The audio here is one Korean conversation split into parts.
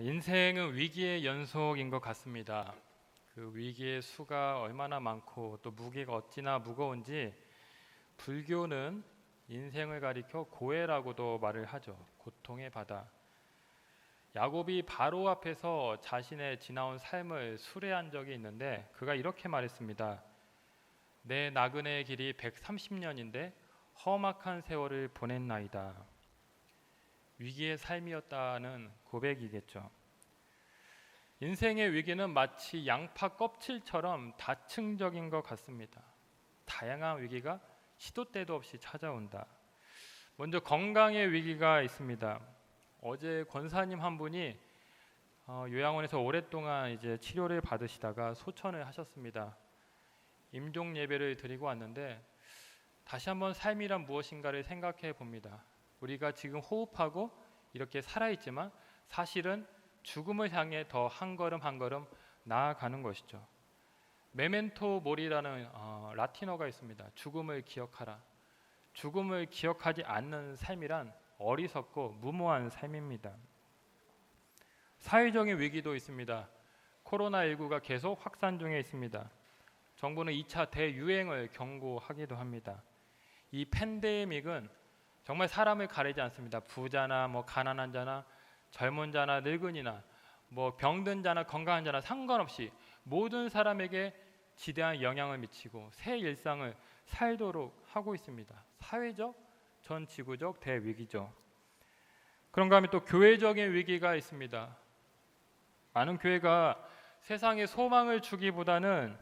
인생은 위기의 연속인 것 같습니다. 그 위기의 수가 얼마나 많고 또 무게가 어찌나 무거운지 불교는 인생을 가리켜 고해라고도 말을 하죠. 고통의 바다. 야곱이 바로 앞에서 자신의 지나온 삶을 수레한 적이 있는데 그가 이렇게 말했습니다. 내 나그네의 길이 130년인데 험악한 세월을 보냈나이다. 위기의 삶이었다는 고백이겠죠. 인생의 위기는 마치 양파 껍질처럼 다층적인 것 같습니다. 다양한 위기가 시도 때도 없이 찾아온다. 먼저 건강의 위기가 있습니다. 어제 권사님 한 분이 요양원에서 오랫동안 이제 치료를 받으시다가 소천을 하셨습니다. 임종 예배를 드리고 왔는데 다시 한번 삶이란 무엇인가를 생각해 봅니다. 우리가 지금 호흡하고 이렇게 살아있지만 사실은 죽음을 향해 더 한 걸음 한 걸음 나아가는 것이죠. 메멘토 모리라는 라틴어가 있습니다. 죽음을 기억하라. 죽음을 기억하지 않는 삶이란 어리석고 무모한 삶입니다. 사회적인 위기도 있습니다. 코로나19가 계속 확산 중에 있습니다. 정부는 2차 대유행을 경고하기도 합니다. 이 팬데믹은 정말 사람을 가리지 않습니다. 부자나 가난한 자나 젊은 자나 늙은이나 병든 자나 건강한 자나 상관없이 모든 사람에게 지대한 영향을 미치고 새 일상을 살도록 하고 있습니다. 사회적, 전 지구적 대위기죠. 그런가 하면 또 교회적인 위기가 있습니다. 많은 교회가 세상에 소망을 주기보다는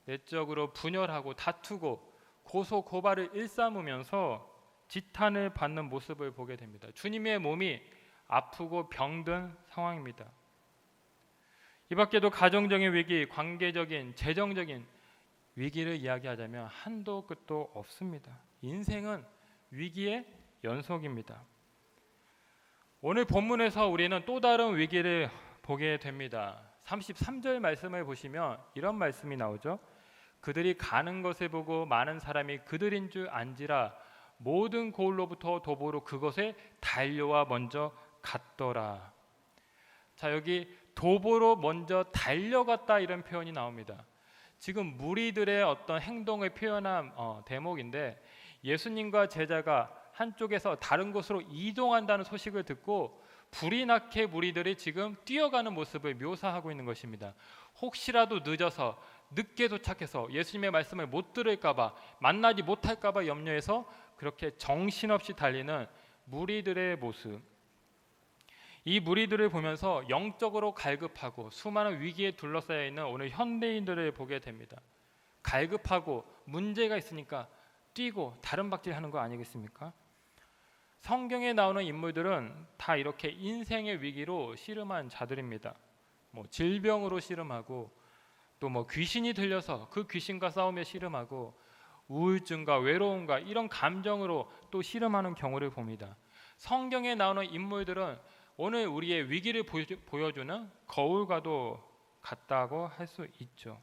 내적으로 분열하고 다투고 고소 고발을 일삼으면서 지탄을 받는 모습을 보게 됩니다. 주님의 몸이 아프고 병든 상황입니다. 이 밖에도 가정적인 위기, 관계적인, 재정적인 위기를 이야기하자면 한도 끝도 없습니다. 인생은 위기의 연속입니다. 오늘 본문에서 우리는 또 다른 위기를 보게 됩니다. 33절 말씀을 보시면 이런 말씀이 나오죠. 그들이 가는 것을 보고 많은 사람이 그들인 줄 안지라 모든 고을로부터 도보로 그것에 달려와 먼저 갔더라. 자, 여기 도보로 먼저 달려갔다 이런 표현이 나옵니다. 지금 무리들의 어떤 행동을 표현한 대목인데 예수님과 제자가 한쪽에서 다른 곳으로 이동한다는 소식을 듣고 불이 나게 무리들이 지금 뛰어가는 모습을 묘사하고 있는 것입니다. 혹시라도 늦어서 늦게 도착해서 예수님의 말씀을 못 들을까 봐 만나지 못할까 봐 염려해서 그렇게 정신없이 달리는 무리들의 모습. 이 무리들을 보면서 영적으로 갈급하고 수많은 위기에 둘러싸여 있는 오늘 현대인들을 보게 됩니다. 갈급하고 문제가 있으니까 뛰고 다른 박질하는 거 아니겠습니까? 성경에 나오는 인물들은 다 이렇게 인생의 위기로 씨름한 자들입니다. 질병으로 씨름하고 또 귀신이 들려서 그 귀신과 싸우며 씨름하고 우울증과 외로움과 이런 감정으로 또 씨름하는 경우를 봅니다. 성경에 나오는 인물들은 오늘 우리의 위기를 보여주는 거울과도 같다고 할 수 있죠.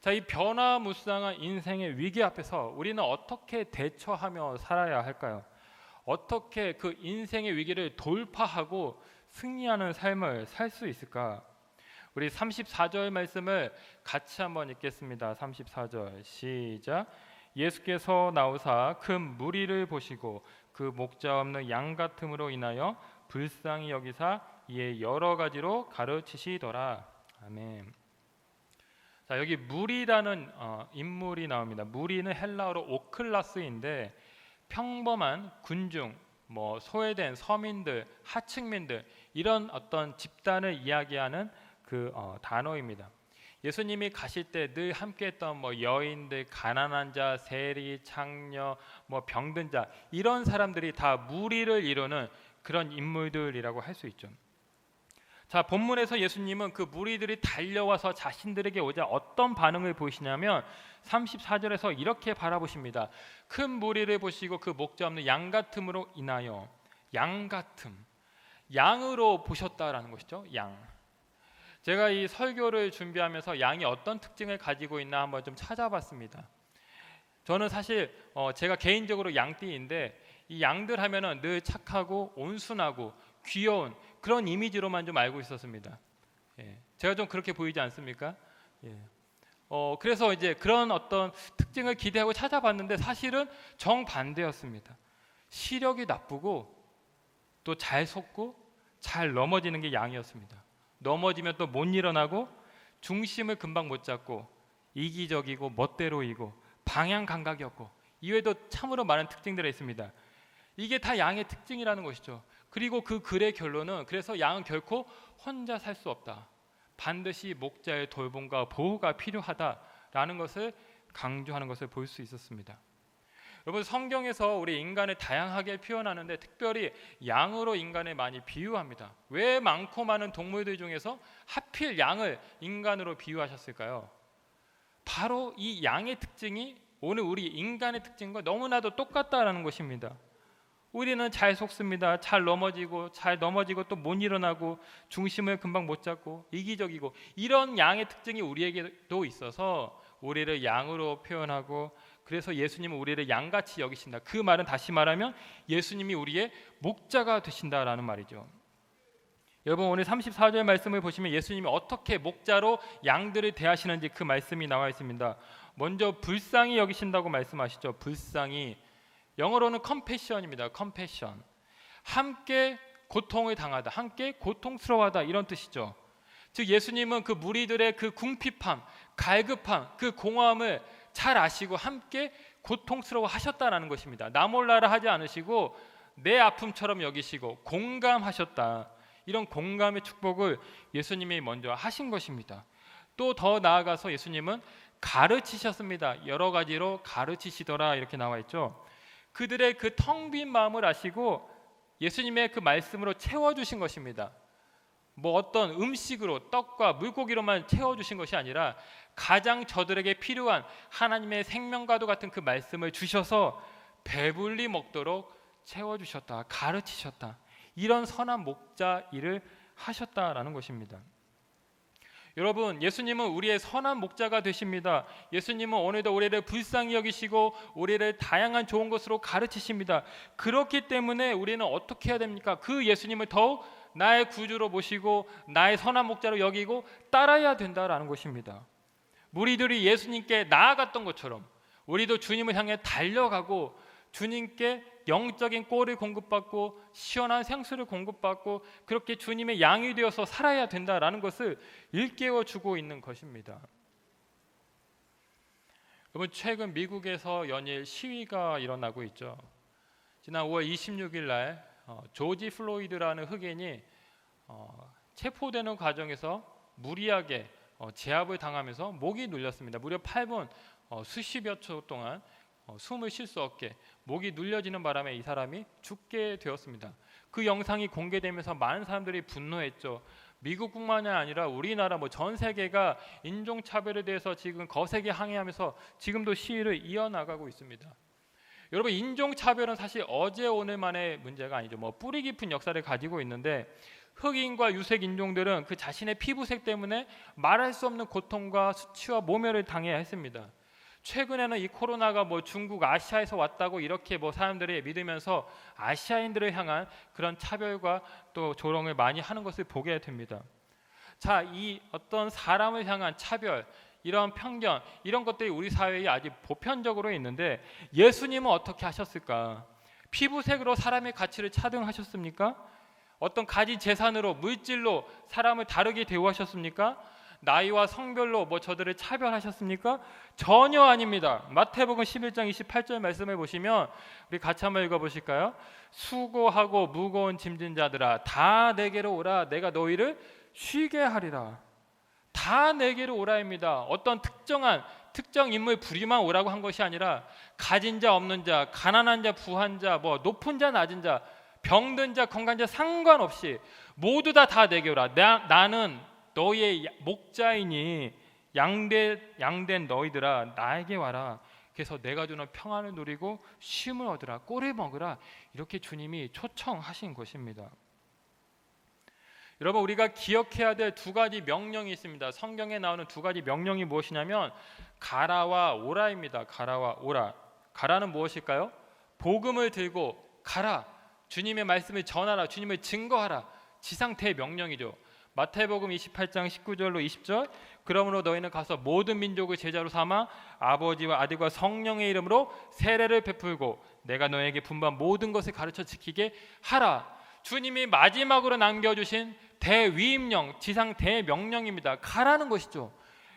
자, 이 변화무쌍한 인생의 위기 앞에서 우리는 어떻게 대처하며 살아야 할까요? 어떻게 그 인생의 위기를 돌파하고 승리하는 삶을 살 수 있을까? 우리 34절 말씀을 같이 한번 읽겠습니다. 34절 시작. 예수께서 나오사 큰 무리를 보시고 그 목자 없는 양 같음으로 인하여 불쌍히 여기사 이에 여러 가지로 가르치시더라. 아멘. 자, 여기 무리라는 인물이 나옵니다. 무리는 헬라어로 오클라스인데 평범한 군중, 소외된 서민들, 하층민들 이런 어떤 집단을 이야기하는 그 단어입니다. 예수님이 가실 때 늘 함께했던 여인들, 가난한 자, 세리, 창녀, 병든 자 이런 사람들이 다 무리를 이루는 그런 인물들이라고 할 수 있죠. 자, 본문에서 예수님은 그 무리들이 달려와서 자신들에게 오자 어떤 반응을 보이시냐면 34절에서 이렇게 바라보십니다. 큰 무리를 보시고 그 목자 없는 양 같음으로 인하여 양 같음, 양으로 보셨다라는 것이죠. 양. 제가 이 설교를 준비하면서 양이 어떤 특징을 가지고 있나 한번 좀 찾아봤습니다. 저는 사실 제가 개인적으로 양띠인데 이 양들 하면은 늘 착하고 온순하고 귀여운 그런 이미지로만 좀 알고 있었습니다. 제가 좀 그렇게 보이지 않습니까? 그래서 이제 그런 어떤 특징을 기대하고 찾아봤는데 사실은 정반대였습니다. 시력이 나쁘고 또 잘 속고 잘 넘어지는 게 양이었습니다. 넘어지면 또 못 일어나고 중심을 금방 못 잡고 이기적이고 멋대로이고 방향 감각이 없고 이외에도 참으로 많은 특징들이 있습니다. 이게 다 양의 특징이라는 것이죠. 그리고 그 글의 결론은 그래서 양은 결코 혼자 살 수 없다. 반드시 목자의 돌봄과 보호가 필요하다라는 것을 강조하는 것을 볼 수 있었습니다. 여러분, 성경에서 우리 인간을 다양하게 표현하는데 특별히 양으로 인간을 많이 비유합니다. 왜 많고 많은 동물들 중에서 하필 양을 인간으로 비유하셨을까요? 바로 이 양의 특징이 오늘 우리 인간의 특징과 너무나도 똑같다라는 것입니다. 우리는 잘 속습니다. 잘 넘어지고 또 못 일어나고 중심을 금방 못 잡고 이기적이고 이런 양의 특징이 우리에게도 있어서 우리를 양으로 표현하고 그래서 예수님은 우리를 양같이 여기신다. 그 말은 다시 말하면 예수님이 우리의 목자가 되신다라는 말이죠. 여러분, 오늘 34절 말씀을 보시면 예수님이 어떻게 목자로 양들을 대하시는지 그 말씀이 나와 있습니다. 먼저 불쌍히 여기신다고 말씀하시죠. 불쌍히, 영어로는 compassion입니다. compassion. 함께 고통을 당하다, 함께 고통스러워하다 이런 뜻이죠. 즉 예수님은 그 무리들의 그 궁핍함, 갈급함, 그 공허함을 잘 아시고 함께 고통스러워하셨다라는 것입니다. 나 몰라라 하지 않으시고 내 아픔처럼 여기시고 공감하셨다. 이런 공감의 축복을 예수님이 먼저 하신 것입니다. 또 더 나아가서 예수님은 가르치셨습니다. 여러 가지로 가르치시더라 이렇게 나와 있죠. 그들의 그 텅 빈 마음을 아시고 예수님의 그 말씀으로 채워주신 것입니다. 뭐 어떤 음식으로 떡과 물고기로만 채워주신 것이 아니라 가장 저들에게 필요한 하나님의 생명과도 같은 그 말씀을 주셔서 배불리 먹도록 채워주셨다, 가르치셨다. 이런 선한 목자 일을 하셨다라는 것입니다. 여러분, 예수님은 우리의 선한 목자가 되십니다. 예수님은 오늘도 우리를 불쌍히 여기시고 우리를 다양한 좋은 것으로 가르치십니다. 그렇기 때문에 우리는 어떻게 해야 됩니까? 그 예수님을 더욱 나의 구주로 모시고 나의 선한 목자로 여기고 따라야 된다라는 것입니다. 무리들이 예수님께 나아갔던 것처럼 우리도 주님을 향해 달려가고 주님께 영적인 꼴을 공급받고 시원한 생수를 공급받고 그렇게 주님의 양이 되어서 살아야 된다라는 것을 일깨워주고 있는 것입니다. 여러분, 최근 미국에서 연일 시위가 일어나고 있죠. 지난 5월 26일 날 조지 플로이드라는 흑인이 체포되는 과정에서 무리하게 제압을 당하면서 목이 눌렸습니다. 무려 8분 수십여 초 동안 숨을 쉴 수 없게 목이 눌려지는 바람에 이 사람이 죽게 되었습니다. 그 영상이 공개되면서 많은 사람들이 분노했죠. 미국뿐만이 아니라 우리나라 전 세계가 인종차별에 대해서 지금 거세게 항의하면서 지금도 시위를 이어나가고 있습니다. 여러분, 인종차별은 사실 어제 오늘만의 문제가 아니죠. 뿌리 깊은 역사를 가지고 있는데 흑인과 유색 인종들은 그 자신의 피부색 때문에 말할 수 없는 고통과 수치와 모멸을 당해야 했습니다. 최근에는 이 코로나가 중국 아시아에서 왔다고 이렇게 사람들이 믿으면서 아시아인들을 향한 그런 차별과 또 조롱을 많이 하는 것을 보게 됩니다. 자, 이 어떤 사람을 향한 차별, 이런 편견, 이런 것들이 우리 사회에 아주 보편적으로 있는데 예수님은 어떻게 하셨을까? 피부색으로 사람의 가치를 차등하셨습니까? 어떤 가진 재산으로, 물질로 사람을 다르게 대우하셨습니까? 나이와 성별로 저들을 차별하셨습니까? 전혀 아닙니다. 마태복음 11장 28절 말씀을 보시면 우리 같이 한번 읽어보실까요? 수고하고 무거운 짐진 자들아 다 내게로 오라 내가 너희를 쉬게 하리라. 다 내게로 오라입니다. 어떤 특정 인물 부리만 오라고 한 것이 아니라 가진 자 없는 자, 가난한 자 부한 자, 높은 자 낮은 자, 병든 자 건강한 자 상관없이 모두 다 내게 오라. 나는 너희의 목자이니 양된 너희들아 나에게 와라. 그래서 내가 주는 평안을 누리고 쉼을 얻으라. 꼴을 먹으라. 이렇게 주님이 초청하신 것입니다. 여러분, 우리가 기억해야 될 두 가지 명령이 있습니다. 성경에 나오는 두 가지 명령이 무엇이냐면 가라와 오라입니다. 가라와 오라. 가라는 무엇일까요? 복음을 들고 가라. 주님의 말씀을 전하라, 주님을 증거하라. 지상태의 명령이죠. 마태복음 28장 19절로 20절, 그러므로 너희는 가서 모든 민족을 제자로 삼아 아버지와 아들과 성령의 이름으로 세례를 베풀고 내가 너에게 분부한 모든 것을 가르쳐 지키게 하라. 주님이 마지막으로 남겨주신 대위임령, 지상 대명령입니다. 가라는 것이죠.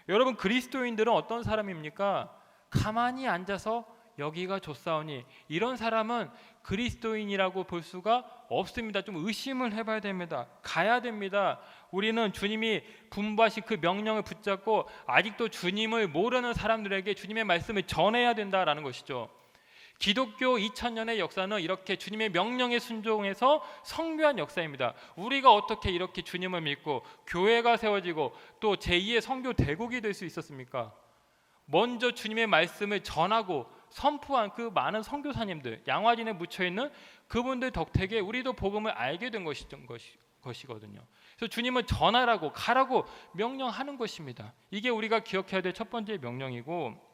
여러분, 그리스도인들은 어떤 사람입니까? 가만히 앉아서 여기가 좋사오니, 이런 사람은 그리스도인이라고 볼 수가 없습니다. 좀 의심을 해봐야 됩니다. 가야 됩니다. 우리는 주님이 분부하신 그 명령을 붙잡고 아직도 주님을 모르는 사람들에게 주님의 말씀을 전해야 된다라는 것이죠. 기독교 2000년의 역사는 이렇게 주님의 명령에 순종해서 성교한 역사입니다. 우리가 어떻게 이렇게 주님을 믿고 교회가 세워지고 또 제2의 성교 대국이 될 수 있었습니까? 먼저 주님의 말씀을 전하고 선포한 그 많은 선교사님들, 양화진에 묻혀있는 그분들 덕택에 우리도 복음을 알게 된 것이거든요. 그래서 주님은 전하라고, 가라고 명령하는 것입니다. 이게 우리가 기억해야 될 첫 번째 명령이고,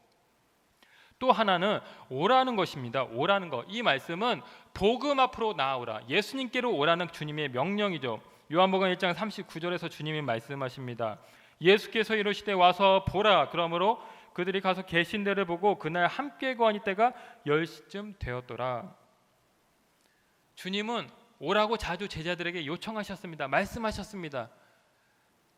또 하나는 오라는 것입니다. 오라는 것. 이 말씀은 복음 앞으로 나아오라, 예수님께로 오라는 주님의 명령이죠. 요한복음 1장 39절에서 주님이 말씀하십니다. 예수께서 이르시되 와서 보라. 그러므로 그들이 가서 계신 데를 보고 그날 함께 거하니 때가 10시쯤 되었더라. 주님은 오라고 자주 제자들에게 요청하셨습니다. 말씀하셨습니다.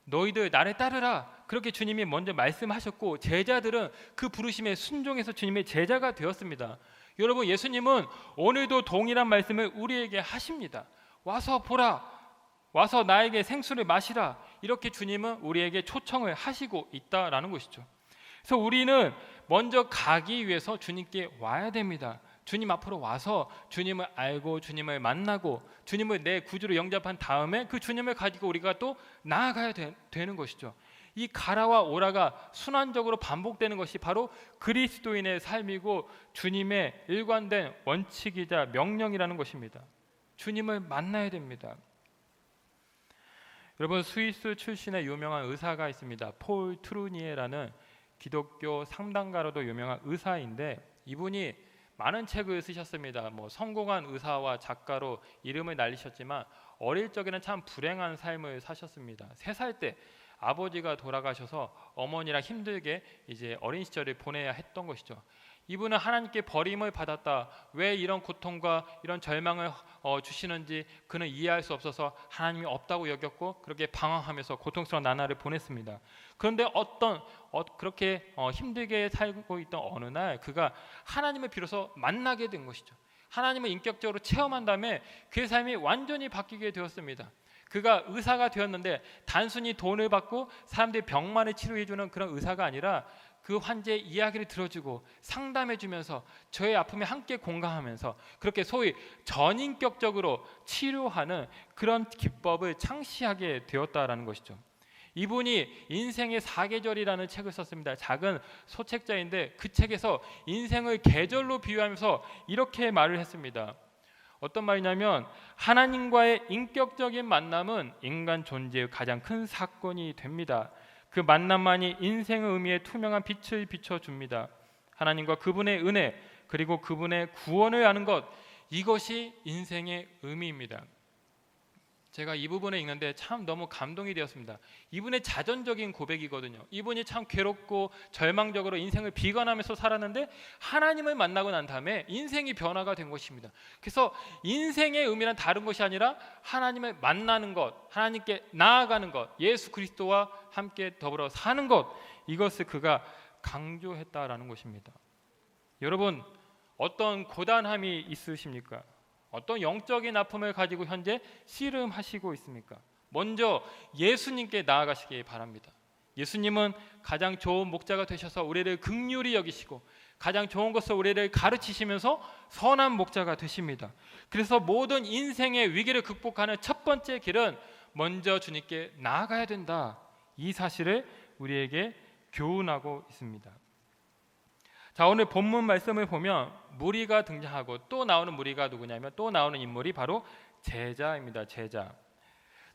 너희들 나를 따르라. 그렇게 주님이 먼저 말씀하셨고, 제자들은 그 부르심에 순종해서 주님의 제자가 되었습니다. 여러분, 예수님은 오늘도 동일한 말씀을 우리에게 하십니다. 와서 보라, 와서 나에게 생수를 마시라. 이렇게 주님은 우리에게 초청을 하시고 있다라는 것이죠. 그래서 우리는 먼저 가기 위해서 주님께 와야 됩니다. 주님 앞으로 와서 주님을 알고 주님을 만나고 주님을 내 구주로 영접한 다음에 그 주님을 가지고 우리가 또 나아가야 되는 것이죠. 이 가라와 오라가 순환적으로 반복되는 것이 바로 그리스도인의 삶이고 주님의 일관된 원칙이자 명령이라는 것입니다. 주님을 만나야 됩니다. 여러분, 스위스 출신의 유명한 의사가 있습니다. 폴 트루니에라는 기독교 상담가로도 유명한 의사인데, 이분이 많은 책을 쓰셨습니다. 성공한 의사와 작가로 이름을 날리셨지만 어릴 적에는 참 불행한 삶을 사셨습니다. 3살 때 아버지가 돌아가셔서 어머니랑 힘들게 이제 어린 시절을 보내야 했던 것이죠. 이분은 하나님께 버림을 받았다, 왜 이런 고통과 이런 절망을 주시는지 그는 이해할 수 없어서 하나님이 없다고 여겼고, 그렇게 방황하면서 고통스러운 나날을 보냈습니다. 그런데 그렇게 힘들게 살고 있던 어느 날 그가 하나님을 비로소 만나게 된 것이죠. 하나님을 인격적으로 체험한 다음에 그의 삶이 완전히 바뀌게 되었습니다. 그가 의사가 되었는데 단순히 돈을 받고 사람들의 병만을 치료해주는 그런 의사가 아니라 그 환자의 이야기를 들어주고 상담해주면서 저의 아픔에 함께 공감하면서 그렇게 소위 전인격적으로 치료하는 그런 기법을 창시하게 되었다라는 것이죠. 이분이 인생의 4계절이라는 책을 썼습니다. 작은 소책자인데 그 책에서 인생을 계절로 비유하면서 이렇게 말을 했습니다. 어떤 말이냐면, 하나님과의 인격적인 만남은 인간 존재의 가장 큰 사건이 됩니다. 그 만남만이 인생의 의미에 투명한 빛을 비춰줍니다. 하나님과 그분의 은혜, 그리고 그분의 구원을 아는 것, 이것이 인생의 의미입니다. 제가 이 부분을 읽는데 참 너무 감동이 되었습니다. 이분의 자전적인 고백이거든요. 이분이 참 괴롭고 절망적으로 인생을 비관하면서 살았는데 하나님을 만나고 난 다음에 인생이 변화가 된 것입니다. 그래서 인생의 의미는 다른 것이 아니라 하나님을 만나는 것, 하나님께 나아가는 것, 예수 그리스도와 함께 더불어 사는 것, 이것을 그가 강조했다라는 것입니다. 여러분, 어떤 고단함이 있으십니까? 어떤 영적인 아픔을 가지고 현재 씨름하시고 있습니까? 먼저 예수님께 나아가시기 바랍니다. 예수님은 가장 좋은 목자가 되셔서 우리를 긍휼히 여기시고 가장 좋은 것을 우리를 가르치시면서 선한 목자가 되십니다. 그래서 모든 인생의 위기를 극복하는 첫 번째 길은 먼저 주님께 나아가야 된다. 이 사실을 우리에게 교훈하고 있습니다. 자, 오늘 본문 말씀을 보면 무리가 등장하고 또 나오는 무리가 누구냐면, 또 나오는 인물이 바로 제자입니다. 제자.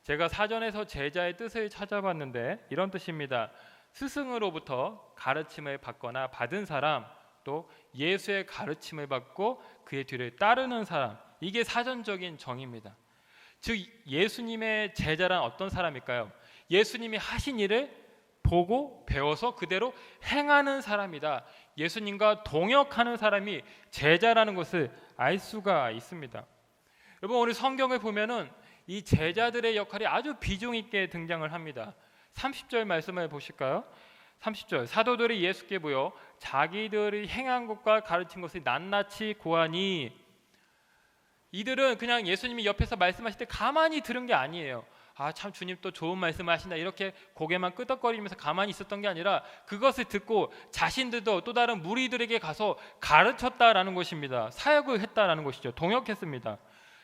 제가 사전에서 제자의 뜻을 찾아봤는데 이런 뜻입니다. 스승으로부터 가르침을 받거나 받은 사람, 또 예수의 가르침을 받고 그의 뒤를 따르는 사람, 이게 사전적인 정의입니다. 즉 예수님의 제자란 어떤 사람일까요? 예수님이 하신 일을 보고 배워서 그대로 행하는 사람이다. 예수님과 동역하는 사람이 제자라는 것을 알 수가 있습니다. 여러분, 오늘 성경을 보면은 이 제자들의 역할이 아주 비중 있게 등장을 합니다. 30절 말씀을 보실까요? 30절, 사도들이 예수께 모여 자기들이 행한 것과 가르친 것을 낱낱이 고하니, 이들은 그냥 예수님이 옆에서 말씀하실 때 가만히 들은 게 아니에요. 아, 참 주님 또 좋은 말씀을 하신다, 이렇게 고개만 끄덕거리면서 가만히 있었던 게 아니라 그것을 듣고 자신들도 또 다른 무리들에게 가서 가르쳤다라는 것입니다. 사역을 했다라는 것이죠. 동역했습니다.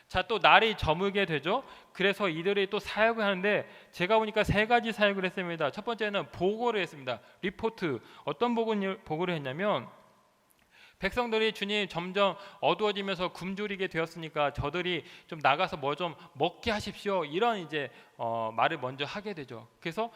자, 또 날이 저물게 되죠. 그래서 이들이 또 사역을 하는데 제가 보니까 세 가지 사역을 했습니다. 첫 번째는 보고를 했습니다. 리포트. 어떤 보고를 했냐면, 백성들이 주님 점점 어두워지면서 굶주리게 되었으니까 저들이 좀 나가서 뭐 좀 먹게 하십시오, 이런 이제 말을 먼저 하게 되죠. 그래서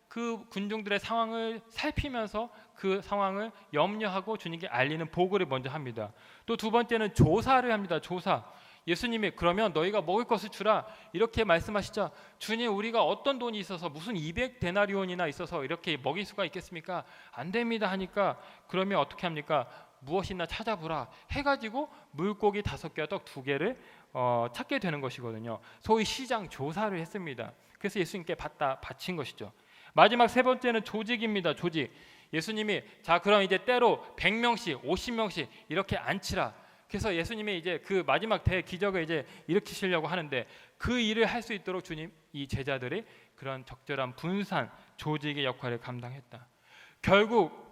그 군중들의 상황을 살피면서 그 상황을 염려하고 주님께 알리는 보고를 먼저 합니다. 또 두 번째는 조사를 합니다. 조사. 예수님이 그러면 너희가 먹을 것을 주라, 이렇게 말씀하시자 주님, 우리가 어떤 돈이 있어서 무슨 200데나리온이나 있어서 이렇게 먹일 수가 있겠습니까? 안 됩니다 하니까, 그러면 어떻게 합니까? 무엇이나 찾아보라 해가지고 물고기 5개와 떡 2개를 찾게 되는 것이거든요. 소위 시장 조사를 했습니다. 그래서 예수님께 바친 것이죠. 마지막 세 번째는 조직입니다. 조직. 예수님이 자, 그럼 이제 때로 100명씩 50명씩 이렇게 앉히라. 그래서 예수님이 이제 그 마지막 대기적을 이제 일으키시려고 하는데, 그 일을 할 수 있도록 주님, 이 제자들이 그런 적절한 분산 조직의 역할을 감당했다. 결국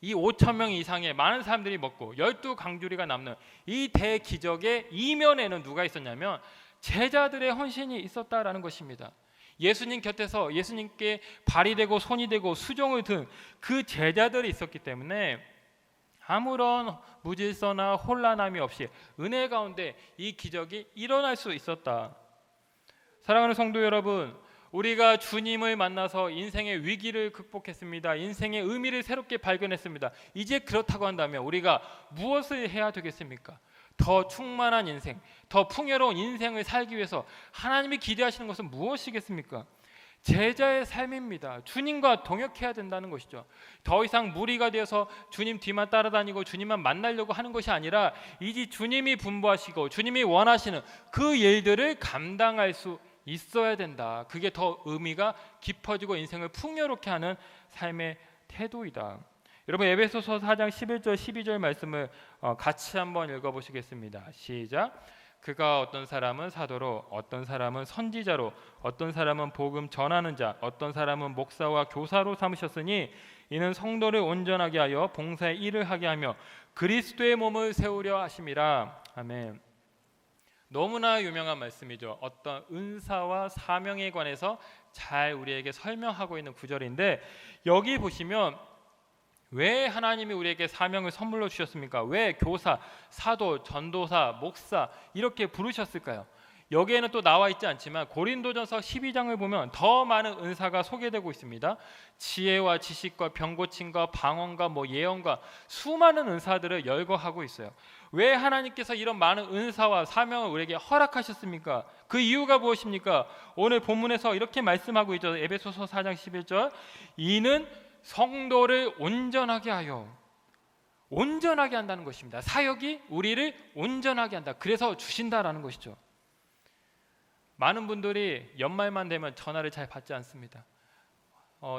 이 5,000명 이상의 많은 사람들이 먹고 12강주리가 남는 이 대기적의 이면에는 누가 있었냐면 제자들의 헌신이 있었다라는 것입니다. 예수님 곁에서 예수님께 발이 되고 손이 되고 수종을 든 그 제자들이 있었기 때문에 아무런 무질서나 혼란함이 없이 은혜 가운데 이 기적이 일어날 수 있었다. 사랑하는 성도 여러분, 우리가 주님을 만나서 인생의 위기를 극복했습니다. 인생의 의미를 새롭게 발견했습니다. 이제 그렇다고 한다면 우리가 무엇을 해야 되겠습니까? 더 충만한 인생, 더 풍요로운 인생을 살기 위해서 하나님이 기대하시는 것은 무엇이겠습니까? 제자의 삶입니다. 주님과 동역해야 된다는 것이죠. 더 이상 무리가 되어서 주님 뒤만 따라다니고 주님만 만나려고 하는 것이 아니라 이제 주님이 분부하시고 주님이 원하시는 그 일들을 감당할 수 있어야 된다. 그게 더 의미가 깊어지고 인생을 풍요롭게 하는 삶의 태도이다. 여러분, 에베소서 4장 11절 12절 말씀을 같이 한번 읽어보시겠습니다. 시작. 그가 어떤 사람은 사도로, 어떤 사람은 선지자로, 어떤 사람은 복음 전하는 자, 어떤 사람은 목사와 교사로 삼으셨으니 이는 성도를 온전하게 하여 봉사의 일을 하게 하며 그리스도의 몸을 세우려 하심이라. 아멘. 너무나 유명한 말씀이죠. 어떤 은사와 사명에 관해서 잘 우리에게 설명하고 있는 구절인데, 여기 보시면 왜 하나님이 우리에게 사명을 선물로 주셨습니까? 왜 교사, 사도, 전도사, 목사 이렇게 부르셨을까요? 여기에는 또 나와 있지 않지만 고린도전서 12장을 보면 더 많은 은사가 소개되고 있습니다. 지혜와 지식과 병고침과 방언과 예언과 수많은 은사들을 열거하고 있어요. 왜 하나님께서 이런 많은 은사와 사명을 우리에게 허락하셨습니까? 그 이유가 무엇입니까? 오늘 본문에서 이렇게 말씀하고 있죠. 에베소서 4장 11절. 이는 성도를 온전하게 하여, 온전하게 한다는 것입니다. 사역이 우리를 온전하게 한다. 그래서 주신다라는 것이죠. 많은 분들이 연말만 되면 전화를 잘 받지 않습니다.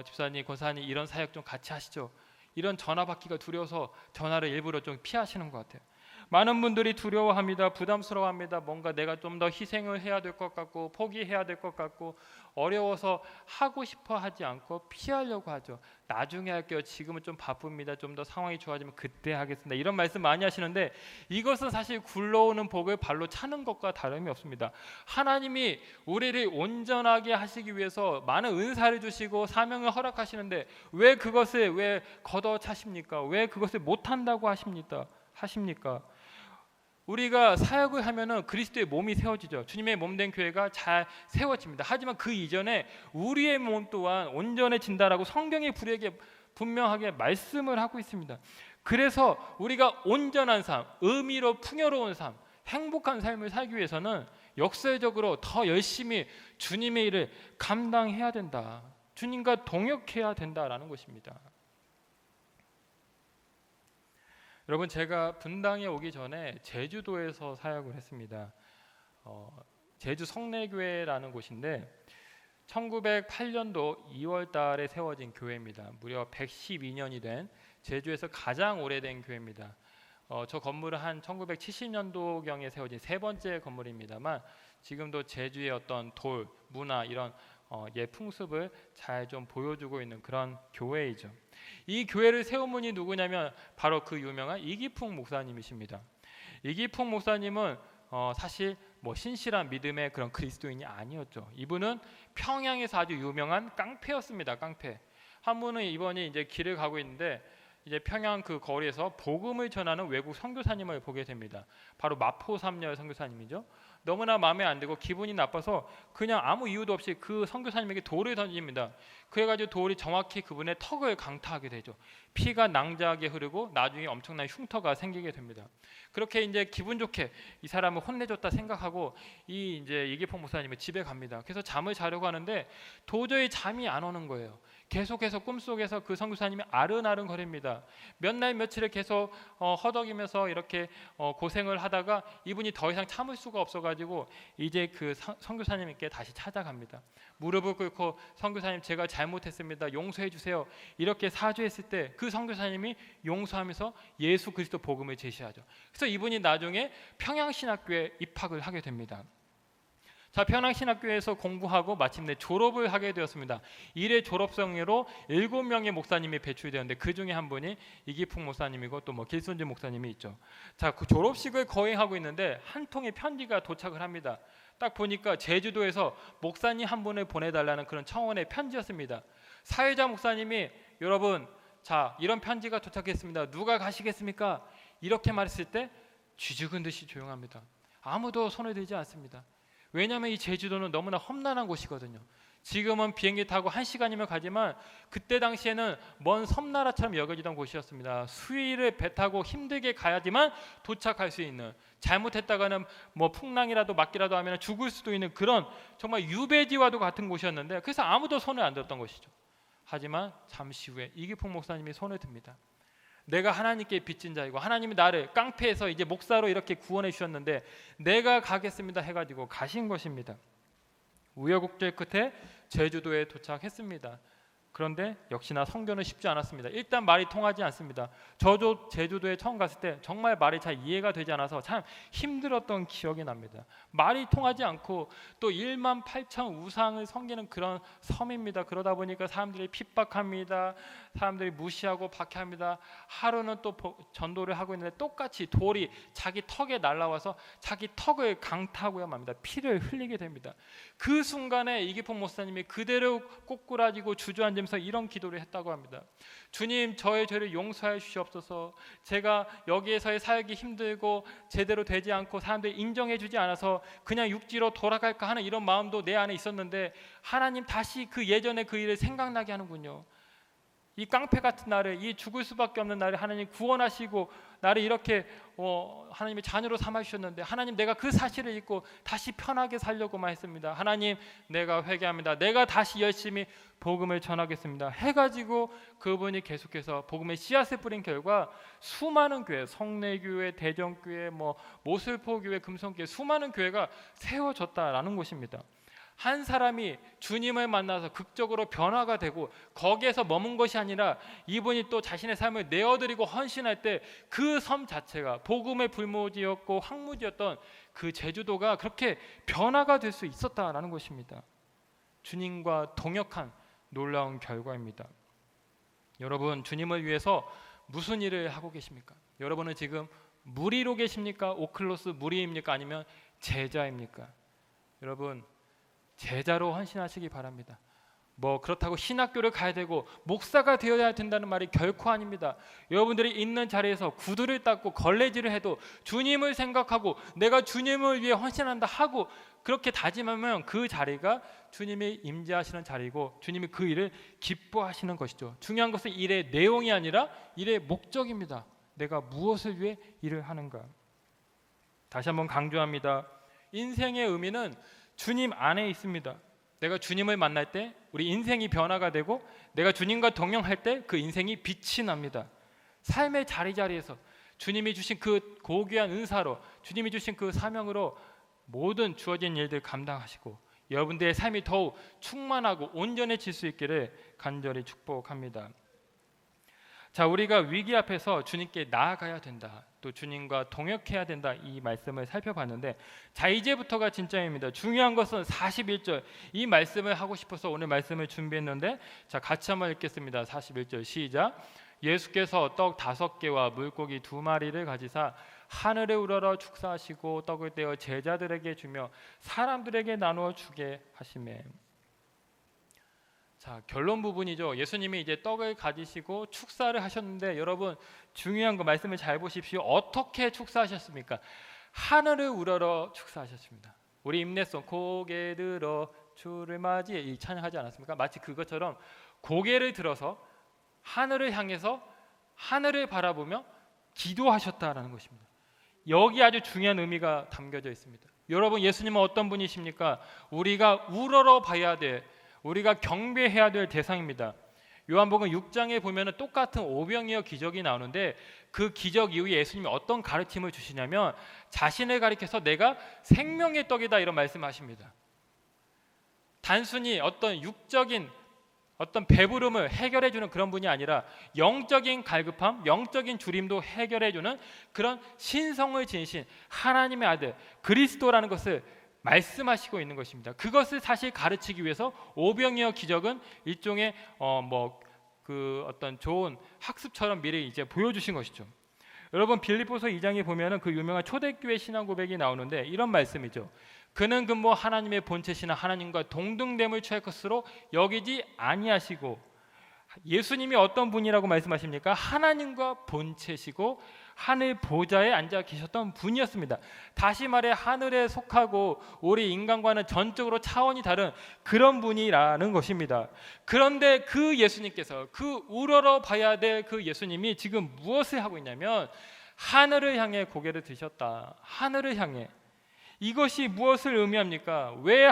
집사님, 권사님 이런 사역 좀 같이 하시죠. 이런 전화 받기가 두려워서 전화를 일부러 좀 피하시는 것 같아요. 많은 분들이 두려워합니다. 부담스러워합니다. 뭔가 내가 좀 더 희생을 해야 될 것 같고 포기해야 될 것 같고 어려워서 하고 싶어 하지 않고 피하려고 하죠. 나중에 할게요. 지금은 좀 바쁩니다. 좀 더 상황이 좋아지면 그때 하겠습니다. 이런 말씀 많이 하시는데 이것은 사실 굴러오는 복을 발로 차는 것과 다름이 없습니다. 하나님이 우리를 온전하게 하시기 위해서 많은 은사를 주시고 사명을 허락하시는데 왜 그것을 왜 걷어차십니까? 왜 그것을 못한다고 하십니까? 우리가 사역을 하면은 그리스도의 몸이 세워지죠. 주님의 몸된 교회가 잘 세워집니다. 하지만 그 이전에 우리의 몸 또한 온전해진다라고 성경이 우리에게 분명하게 말씀을 하고 있습니다. 그래서 우리가 온전한 삶, 의미로 풍요로운 삶, 행복한 삶을 살기 위해서는 역설적으로 더 열심히 주님의 일을 감당해야 된다. 주님과 동역해야 된다라는 것입니다. 여러분, 제가 분당에 오기 전에 제주도에서 사역을 했습니다. 제주 성례교회라는 곳인데 1908년도 2월 달에 세워진 교회입니다. 무려 112년이 된 제주에서 가장 오래된 교회입니다. 저 건물은 한 1970년도경에 세워진 세 번째 건물입니다만 지금도 제주의 어떤 돌, 문화 이런 옛 풍습을 잘 좀 보여주고 있는 그런 교회이죠. 이 교회를 세운 분이 누구냐면 바로 그 유명한 이기풍 목사님이십니다. 이기풍 목사님은 사실 신실한 믿음의 그런 그리스도인이 아니었죠. 이분은 평양에서 아주 유명한 깡패였습니다. 깡패. 한 분은 이번에 이제 길을 가고 있는데 이제 평양 그 거리에서 복음을 전하는 외국 선교사님을 보게 됩니다. 바로 마포삼열 선교사님이죠. 너무나 마음에 안 들고 기분이 나빠서 그냥 아무 이유도 없이 그 선교사님에게 돌을 던집니다. 그래가지고 돌이 정확히 그분의 턱을 강타하게 되죠. 피가 낭자하게 흐르고 나중에 엄청난 흉터가 생기게 됩니다. 그렇게 이제 기분 좋게 이 사람을 혼내줬다 생각하고 이제 이기풍 목사님이 집에 갑니다. 그래서 잠을 자려고 하는데 도저히 잠이 안 오는 거예요. 계속해서 꿈속에서 그 선교사님이 아른아른거립니다. 몇 날 며칠을 계속 허덕이면서 이렇게 고생을 하다가 이분이 더 이상 참을 수가 없어가지고 이제 그 선교사님께 다시 찾아갑니다. 무릎을 꿇고 선교사님 제가 잘못했습니다. 용서해 주세요. 이렇게 사죄했을 때 그 선교사님이 용서하면서 예수 그리스도 복음을 제시하죠. 그래서 이분이 나중에 평양신학교에 입학을 하게 됩니다. 자, 평양신학교에서 공부하고 마침내 졸업을 하게 되었습니다. 일의 졸업생으로 7명의 목사님이 배출되었는데 그 중에 한 분이 이기풍 목사님이고 또 길순진 목사님이 있죠. 자, 그 졸업식을 거행하고 있는데 한 통의 편지가 도착을 합니다. 딱 보니까 제주도에서 목사님 한 분을 보내달라는 그런 청원의 편지였습니다. 사회자 목사님이 여러분, 자, 이런 편지가 도착했습니다. 누가 가시겠습니까? 이렇게 말했을 때 쥐죽은 듯이 조용합니다. 아무도 손을 들지 않습니다. 왜냐하면 이 제주도는 너무나 험난한 곳이거든요. 지금은 비행기 타고 1시간이면 가지만 그때 당시에는 먼 섬나라처럼 여겨지던 곳이었습니다. 수위를 배 타고 힘들게 가야지만 도착할 수 있는, 잘못했다가는 풍랑이라도 맞기라도 하면 죽을 수도 있는 그런 정말 유배지와도 같은 곳이었는데 그래서 아무도 손을 안 들었던 것이죠. 하지만 잠시 후에 이기풍 목사님이 손을 듭니다. 내가 하나님께 빚진 자이고 하나님이 나를 깡패에서 이제 목사로 이렇게 구원해 주셨는데 내가 가겠습니다 해가지고 가신 것입니다. 우여곡절 끝에 제주도에 도착했습니다. 그런데 역시나 선교는 쉽지 않았습니다. 일단 말이 통하지 않습니다. 저도 제주도에 처음 갔을 때 정말 말이 잘 이해가 되지 않아서 참 힘들었던 기억이 납니다. 말이 통하지 않고 또 1만 8천 우상을 섬기는 그런 섬입니다. 그러다 보니까 사람들이 핍박합니다. 사람들이 무시하고 박해합니다. 하루는 또 전도를 하고 있는데 똑같이 돌이 자기 턱에 날라와서 자기 턱을 강타하고야 맙니다. 피를 흘리게 됩니다. 그 순간에 이기풍 목사님이 그대로 꼬꾸라지고 주저앉으면서 이런 기도를 했다고 합니다. 주님, 저의 죄를 용서해 주시옵소서. 제가 여기에서의 사역이 힘들고 제대로 되지 않고 사람들이 인정해 주지 않아서 그냥 육지로 돌아갈까 하는 이런 마음도 내 안에 있었는데 하나님 다시 그 예전의 그 일을 생각나게 하는군요. 이 깡패 같은 나를, 이 죽을 수밖에 없는 나를 하나님 구원하시고 나를 이렇게 하나님의 자녀로 삼아주셨는데 하나님, 내가 그 사실을 잊고 다시 편하게 살려고만 했습니다. 하나님, 내가 회개합니다. 내가 다시 열심히 복음을 전하겠습니다 해가지고 그분이 계속해서 복음의 씨앗을 뿌린 결과 수많은 교회, 성례교회, 대전교회, 모슬포교회, 금성교회 수많은 교회가 세워졌다라는 것입니다. 한 사람이 주님을 만나서 극적으로 변화가 되고 거기에서 머문 것이 아니라 이분이 또 자신의 삶을 내어드리고 헌신할 때 그 섬 자체가 복음의 불모지였고 황무지였던 그 제주도가 그렇게 변화가 될 수 있었다라는 것입니다. 주님과 동역한 놀라운 결과입니다. 여러분, 주님을 위해서 무슨 일을 하고 계십니까? 여러분은 지금 무리로 계십니까? 오클로스 무리입니까? 아니면 제자입니까? 여러분, 제자로 헌신하시기 바랍니다. 그렇다고 신학교를 가야 되고 목사가 되어야 된다는 말이 결코 아닙니다. 여러분들이 있는 자리에서 구두를 닦고 걸레질을 해도 주님을 생각하고 내가 주님을 위해 헌신한다 하고 그렇게 다짐하면 그 자리가 주님이 임재하시는 자리고 주님이 그 일을 기뻐하시는 것이죠. 중요한 것은 일의 내용이 아니라 일의 목적입니다. 내가 무엇을 위해 일을 하는가. 다시 한번 강조합니다. 인생의 의미는 주님 안에 있습니다. 내가 주님을 만날 때 우리 인생이 변화가 되고 내가 주님과 동행할 때 그 인생이 빛이 납니다. 삶의 자리자리에서 주님이 주신 그 고귀한 은사로, 주님이 주신 그 사명으로 모든 주어진 일들 감당하시고 여러분들의 삶이 더욱 충만하고 온전해질 수 있기를 간절히 축복합니다. 자, 우리가 위기 앞에서 주님께 나아가야 된다, 또 주님과 동역해야 된다, 이 말씀을 살펴봤는데, 자, 이제부터가 진짜입니다. 중요한 것은 41절, 이 말씀을 하고 싶어서 오늘 말씀을 준비했는데, 자, 같이 한번 읽겠습니다. 41절 시작. 예수께서 떡 5개와 물고기 2마리를 가지사 하늘에 우러러 축사하시고 떡을 떼어 제자들에게 주며 사람들에게 나누어 주게 하시매. 자, 결론 부분이죠. 예수님이 이제 떡을 가지시고 축사를 하셨는데, 여러분 중요한 거 말씀을 잘 보십시오. 어떻게 축사하셨습니까? 하늘을 우러러 축사하셨습니다. 우리 임내송 고개 들어 주를 맞이해 이 찬양하지 않았습니까? 마치 그것처럼 고개를 들어서 하늘을 향해서 하늘을 바라보며 기도하셨다라는 것입니다. 여기 아주 중요한 의미가 담겨져 있습니다. 여러분, 예수님은 어떤 분이십니까? 우리가 우러러 봐야 돼, 우리가 경배해야 될 대상입니다. 요한복음 6장에 보면 똑같은 오병이어 기적이 나오는데, 그 기적 이후에 예수님이 어떤 가르침을 주시냐면 자신을 가리켜서 내가 생명의 떡이다, 이런 말씀하십니다. 단순히 어떤 육적인 어떤 배부름을 해결해주는 그런 분이 아니라 영적인 갈급함, 영적인 주림도 해결해주는 그런 신성을 지니신 하나님의 아들 그리스도라는 것을 말씀하시고 있는 것입니다. 그것을 사실 가르치기 위해서 오병이어 기적은 일종의 그 어떤 좋은 학습처럼 미리 이제 보여주신 것이죠. 여러분, 빌립보서 2장에 보면은 그 유명한 초대교회 신앙 고백이 나오는데 이런 말씀이죠. 그는 근본 하나님의 본체시나 하나님과 동등됨을 취할 것으로 여기지 아니하시고, 예수님이 어떤 분이라고 말씀하십니까? 하나님과 본체시고 하늘 보좌에 앉아 계셨던 분이었습니다. 다시 말해 하늘에 속하고 우리 인간과는 전적으로 차원이 다른 그런 분이라는 것입니다. 그런데 그 예수님께서, 그 우러러 봐야 될 그 예수님이 지금 무엇을 하고 있냐면 하늘을 향해 고개를 드셨다. 하늘을 향해. 이것이 무엇을 의미합니까? 왜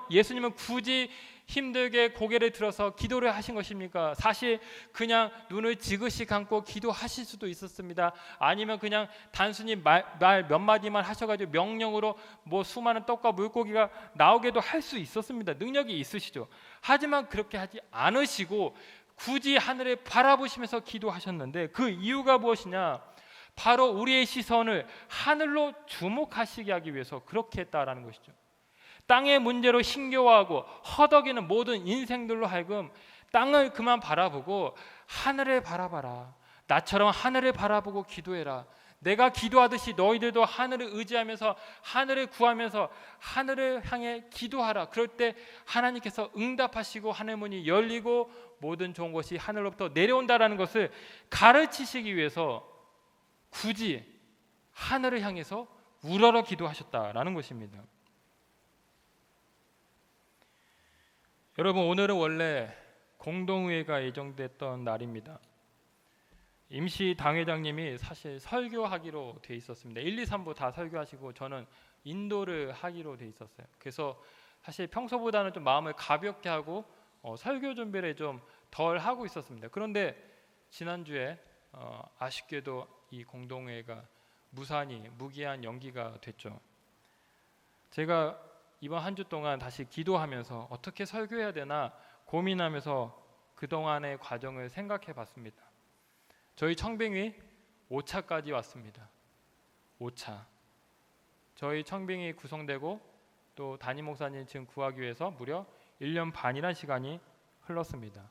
예수님은 굳이 힘들게 고개를 들어서 기도를 하신 것입니까? 사실 그냥 눈을 지그시 감고 기도하실 수도 있었습니다. 아니면 그냥 단순히 말 몇 마디만 하셔가지고 명령으로 수많은 떡과 물고기가 나오게도 할 수 있었습니다. 능력이 있으시죠. 하지만 그렇게 하지 않으시고 굳이 하늘을 바라보시면서 기도하셨는데, 그 이유가 무엇이냐? 바로 우리의 시선을 하늘로 주목하시게 하기 위해서 그렇게 했다라는 것이죠. 땅의 문제로 힘겨워하고 허덕이는 모든 인생들로 하여금 땅을 그만 바라보고 하늘을 바라봐라. 나처럼 하늘을 바라보고 기도해라. 내가 기도하듯이 너희들도 하늘을 의지하면서 하늘을 구하면서 하늘을 향해 기도하라. 그럴 때 하나님께서 응답하시고 하늘 문이 열리고 모든 좋은 것이 하늘로부터 내려온다라는 것을 가르치시기 위해서 굳이 하늘을 향해서 우러러 기도하셨다라는 것입니다. 여러분, 오늘은 원래 공동회의가 예정됐던 날입니다. 임시 당회장님이 사실 설교하기로 돼 있었습니다. 1, 2, 3부 다 설교하시고 저는 인도를 하기로 돼 있었어요. 그래서 사실 평소보다는 좀 마음을 가볍게 하고 설교 준비를 좀 덜 하고 있었습니다. 그런데 지난주에 아쉽게도 이 공동회의가 무기한 연기가 됐죠. 제가 이번 한 주 동안 다시 기도하면서 어떻게 설교해야 되나 고민하면서 그동안의 과정을 생각해 봤습니다. 저희 청빙이 5차까지 왔습니다. 5차. 저희 청빙이 구성되고 또 담임 목사님 지금 구하기 위해서 무려 1년 반이라는 시간이 흘렀습니다.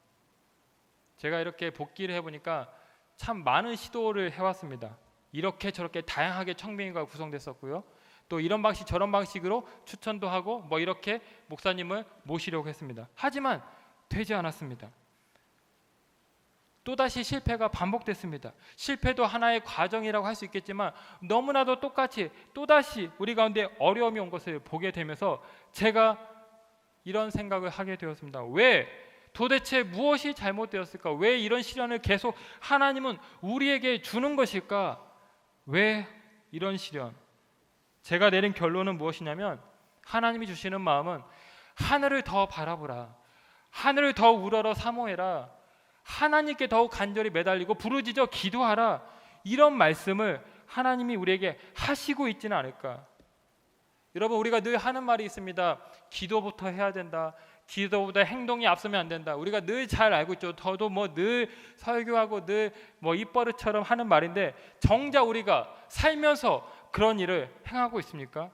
제가 이렇게 복기를 해보니까 참 많은 시도를 해왔습니다. 이렇게 저렇게 다양하게 청빙회가 구성됐었고요. 또 이런 방식 저런 방식으로 추천도 하고 이렇게 목사님을 모시려고 했습니다. 하지만 되지 않았습니다. 또다시 실패가 반복됐습니다. 실패도 하나의 과정이라고 할 수 있겠지만 너무나도 똑같이 또다시 우리 가운데 어려움이 온 것을 보게 되면서 제가 이런 생각을 하게 되었습니다. 왜? 도대체 무엇이 잘못되었을까? 왜 이런 시련을 계속 하나님은 우리에게 주는 것일까? 왜 이런 시련? 제가 내린 결론은 무엇이냐면 하나님이 주시는 마음은 하늘을 더 바라보라, 하늘을 더 우러러 사모해라, 하나님께 더욱 간절히 매달리고 부르짖어 기도하라, 이런 말씀을 하나님이 우리에게 하시고 있지는 않을까. 여러분, 우리가 늘 하는 말이 있습니다. 기도부터 해야 된다, 기도보다 행동이 앞서면 안 된다. 우리가 늘 잘 알고 있죠. 저도 늘 설교하고 늘 입버릇처럼 하는 말인데, 정작 우리가 살면서 그런 일을 행하고 있습니까?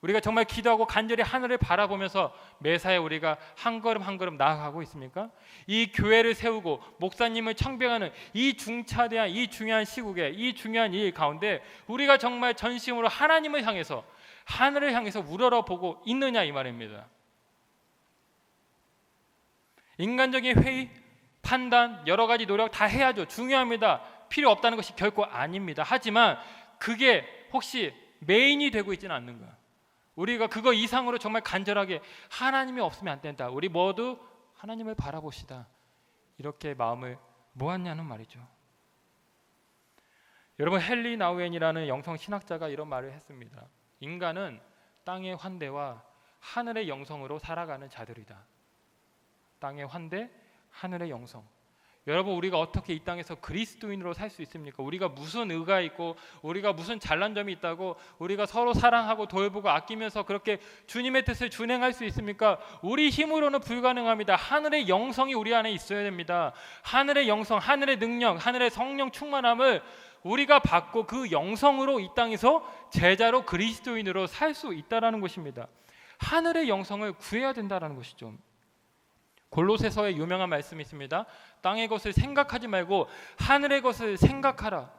우리가 정말 기도하고 간절히 하늘을 바라보면서 매사에 우리가 한 걸음 한 걸음 나아가고 있습니까? 이 교회를 세우고 목사님을 청빙하는 이 중차대한 이 중요한 시국에, 이 중요한 일 가운데 우리가 정말 전심으로 하나님을 향해서, 하늘을 향해서 우러러보고 있느냐, 이 말입니다. 인간적인 회의, 판단, 여러 가지 노력 다 해야죠. 중요합니다. 필요 없다는 것이 결코 아닙니다. 하지만 그게 혹시 메인이 되고 있지는 않는가? 우리가 그거 이상으로 정말 간절하게 하나님이 없으면 안 된다, 우리 모두 하나님을 바라봅시다, 이렇게 마음을 모았냐는 말이죠. 여러분, 헨리 나우엔이라는 영성 신학자가 이런 말을 했습니다. 인간은 땅의 환대와 하늘의 영성으로 살아가는 자들이다. 땅의 환대, 하늘의 영성. 여러분, 우리가 어떻게 이 땅에서 그리스도인으로 살 수 있습니까? 우리가 무슨 의가 있고 우리가 무슨 잘난 점이 있다고 우리가 서로 사랑하고 돌보고 아끼면서 그렇게 주님의 뜻을 준행할 수 있습니까? 우리 힘으로는 불가능합니다. 하늘의 영성이 우리 안에 있어야 됩니다. 하늘의 영성, 하늘의 능력, 하늘의 성령 충만함을 우리가 받고 그 영성으로 이 땅에서 제자로 그리스도인으로 살 수 있다라는 것입니다. 하늘의 영성을 구해야 된다라는 것이죠. 골로새서에 유명한 말씀이 있습니다. 땅의 것을 생각하지 말고 하늘의 것을 생각하라.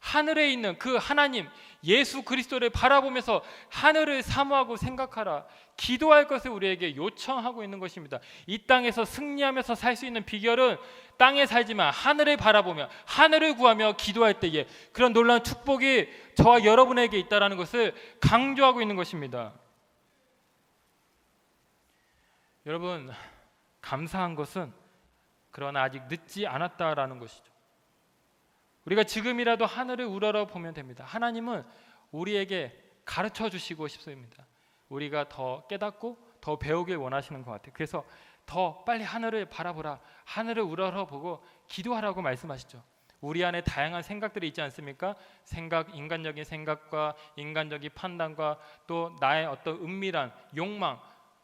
하늘에 있는 그 하나님 예수 그리스도를 바라보면서 하늘을 사모하고 생각하라. 기도할 것을 우리에게 요청하고 있는 것입니다. 이 땅에서 승리하면서 살 수 있는 비결은 땅에 살지만 하늘을 바라보며 하늘을 구하며 기도할 때에 그런 놀라운 축복이 저와 여러분에게 있다는 것을 강조하고 있는 것입니다. 여러분, 감사한 것은 그러나 아직 늦지 않았다라는 것이죠. 우리가 지금이라도 하늘을 우러러 보면 됩니다. 하나님은 우리에게 가르쳐 주시고 싶습니다. 우리가 더 깨닫고 더 배우길 원하시는 것 같아요. 그래서 더 빨리 하늘을 바라보라, 하늘을 우러러 보고 기도하라고 말씀하시죠. 우리 안에 다양한 생각들이 있지 않습니까? 인간적인 생각과 인간적인 판단과 또 나의 어떤 은밀한 욕망,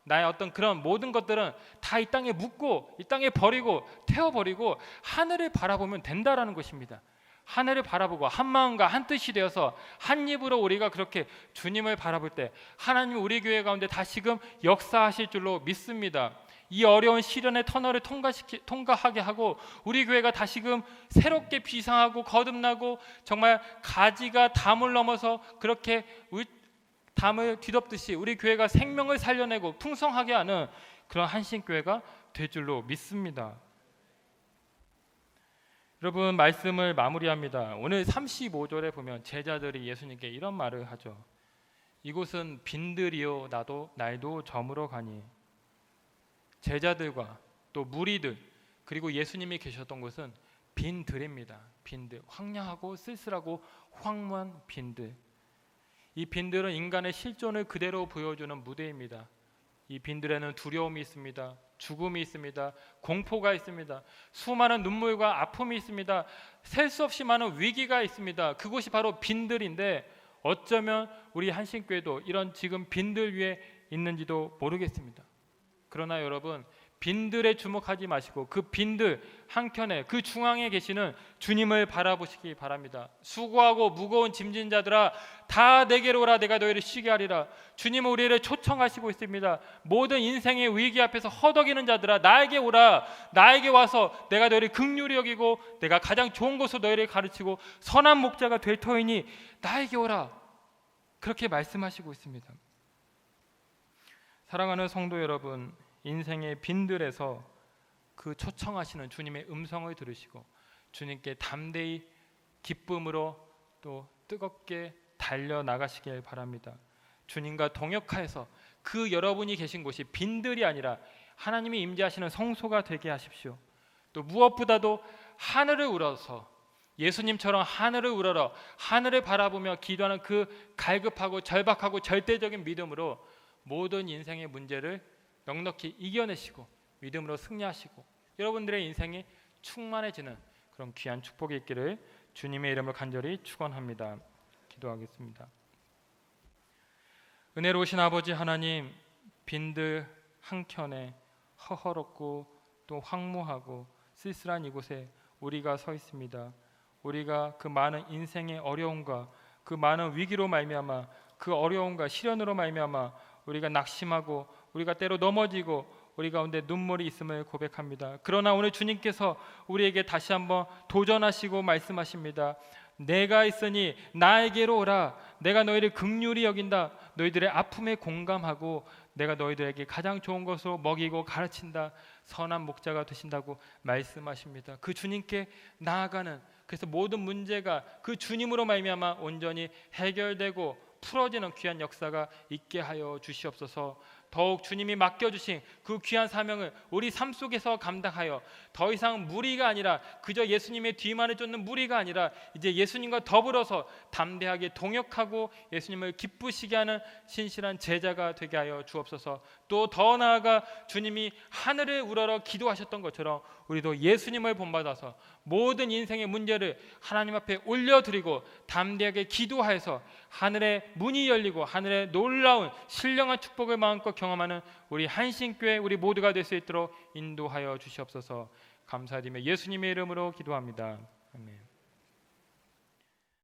나의 어떤 그런 모든 것들은 다 이 땅에 묻고 이 땅에 버리고 태워버리고 하늘을 바라보면 된다라는 것입니다. 하늘을 바라보고 한 마음과 한 뜻이 되어서 한 입으로 우리가 그렇게 주님을 바라볼 때 하나님 우리 교회 가운데 다시금 역사하실 줄로 믿습니다. 이 어려운 시련의 터널을 통과하게 하고 우리 교회가 다시금 새롭게 비상하고 거듭나고 정말 가지가 담을 넘어서 그렇게 담을 뒤덮듯이 우리 교회가 생명을 살려내고 풍성하게 하는 그런 한신교회가 될 줄로 믿습니다. 여러분, 말씀을 마무리합니다. 오늘 35절에 보면 제자들이 예수님께 이런 말을 하죠. 이곳은 빈들이요 날도 저물어 가니. 제자들과 또 무리들 그리고 예수님이 계셨던 곳은 빈들입니다. 빈들, 황량하고 쓸쓸하고 황무한 빈들. 이 빈들은 인간의 실존을 그대로 보여주는 무대입니다. 이 빈들에는 두려움이 있습니다. 죽음이 있습니다. 공포가 있습니다. 수많은 눈물과 아픔이 있습니다. 셀 수 없이 많은 위기가 있습니다. 그곳이 바로 빈들인데 어쩌면 우리 한신교회도 이런 지금 빈들 위에 있는지도 모르겠습니다. 그러나 여러분, 빈들에 주목하지 마시고 그 빈들 한켠에 그 중앙에 계시는 주님을 바라보시기 바랍니다. 수고하고 무거운 짐진 자들아 다 내게로 오라, 내가 너희를 쉬게 하리라. 주님은 우리를 초청하시고 있습니다. 모든 인생의 위기 앞에서 허덕이는 자들아 나에게 오라. 나에게 와서 내가 너희를 긍휼히 여기고 내가 가장 좋은 곳으로 너희를 가르치고 선한 목자가 될 터이니 나에게 오라. 그렇게 말씀하시고 있습니다. 사랑하는 성도 여러분, 인생의 빈들에서 그 초청하시는 주님의 음성을 들으시고 주님께 담대히 기쁨으로 또 뜨겁게 달려나가시길 바랍니다. 주님과 동역하여서 그 여러분이 계신 곳이 빈들이 아니라 하나님이 임재하시는 성소가 되게 하십시오. 또 무엇보다도 하늘을 우러서 예수님처럼 하늘을 우러러 하늘을 바라보며 기도하는 그 갈급하고 절박하고 절대적인 믿음으로 모든 인생의 문제를 넉넉히 이겨내시고 믿음으로 승리하시고 여러분들의 인생이 충만해지는 그런 귀한 축복이 있기를 주님의 이름을 간절히 축원합니다. 기도하겠습니다. 은혜로우신 아버지 하나님, 빈들 한켠에 허허롭고 또 황무하고 쓸쓸한 이곳에 우리가 서 있습니다. 우리가 그 많은 인생의 어려움과 그 많은 위기로 말미암아 그 어려움과 시련으로 말미암아 우리가 낙심하고 우리가 때로 넘어지고 우리 가운데 눈물이 있음을 고백합니다. 그러나 오늘 주님께서 우리에게 다시 한번 도전하시고 말씀하십니다. 내가 있으니 나에게로 오라. 내가 너희를 긍휼히 여긴다. 너희들의 아픔에 공감하고 내가 너희들에게 가장 좋은 것으로 먹이고 가르친다. 선한 목자가 되신다고 말씀하십니다. 그 주님께 나아가는, 그래서 모든 문제가 그 주님으로 말미암아 온전히 해결되고 풀어지는 귀한 역사가 있게 하여 주시옵소서. 더욱 주님이 맡겨주신 그 귀한 사명을 우리 삶 속에서 감당하여 더 이상 무리가 아니라 그저 예수님의 뒤만을 쫓는 무리가 아니라 이제 예수님과 더불어서 담대하게 동역하고 예수님을 기쁘시게 하는 신실한 제자가 되게 하여 주옵소서. 또 더 나아가 주님이 하늘을 우러러 기도하셨던 것처럼 우리도 예수님을 본받아서 모든 인생의 문제를 하나님 앞에 올려드리고 담대하게 기도하여서 하늘의 문이 열리고 하늘의 놀라운 신령한 축복을 마음껏 경험하는 우리 한신교회 우리 모두가 될 수 있도록 인도하여 주시옵소서. 감사드리며 예수님의 이름으로 기도합니다. 아멘.